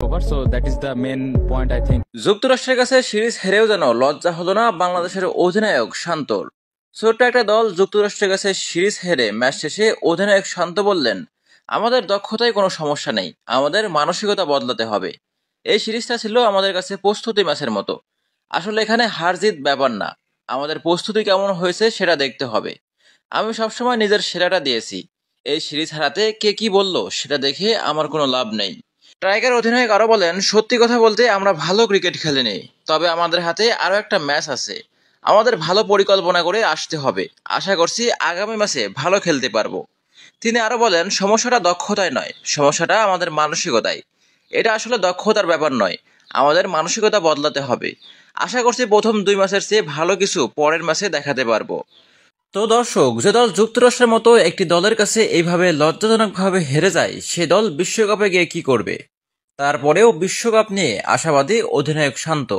over. So that is the main point I think. যুক্তরাষ্ট্রের কাছে series হেরেও যেন লজ্জা হলো না বাংলাদেশের অধিনায়ক শান্তর। ছোট্ট একটা দল যুক্তরাষ্ট্রের কাছে সিরিজ হেরে ম্যাচ শেষে অধিনায়ক শান্ত বললেন, আমাদের দক্ষতায় কোনো সমস্যা নেই, আমাদের মানসিকতা বদলাতে হবে। এই সিরিজটা ছিল আমাদের কাছে প্রস্তুতি ম্যাচের মতো। আসলে এখানে হার জিত ব্যাপার না, আমাদের প্রস্তুতি কেমন হয়েছে সেটা দেখতে হবে। আমি সবসময় নিজের সেরাটা দিয়েছি। এই সিরিজ হারাতে কে কি বলল সেটা দেখে আমার কোনো লাভ নেই। টাইগার অধিনায়ক আরো বলেন, সত্যি কথা বলতে আমরা ভালো ক্রিকেট খেলিনি, তবে আমাদের হাতে আরো একটা ম্যাচ আছে। আমাদের ভালো পরিকল্পনা করে আসতে হবে। আশা করছি আগামী ম্যাচে ভালো খেলতে পারবো। তিনি আরো বলেন, সমস্যাটা দক্ষতায় নয়, সমস্যাটা আমাদের মানসিকতায়। এটা আসলে দক্ষতার ব্যাপার নয়, আমাদের মানসিকতা বদলাতে হবে। আশা করছি প্রথম 2 ম্যাচের চেয়ে ভালো কিছু পরের ম্যাচে দেখাতে পারবো। তো দর্শক, যে দল যুক্তরাষ্ট্রের মতো একটি দলের কাছে এইভাবে লজ্জাজনকভাবে হেরে যায়, সে দল বিশ্বকাপে গিয়ে কি করবে? তারপরেও বিশ্বকাপ নিয়ে আশাবাদী অধিনায়ক শান্ত।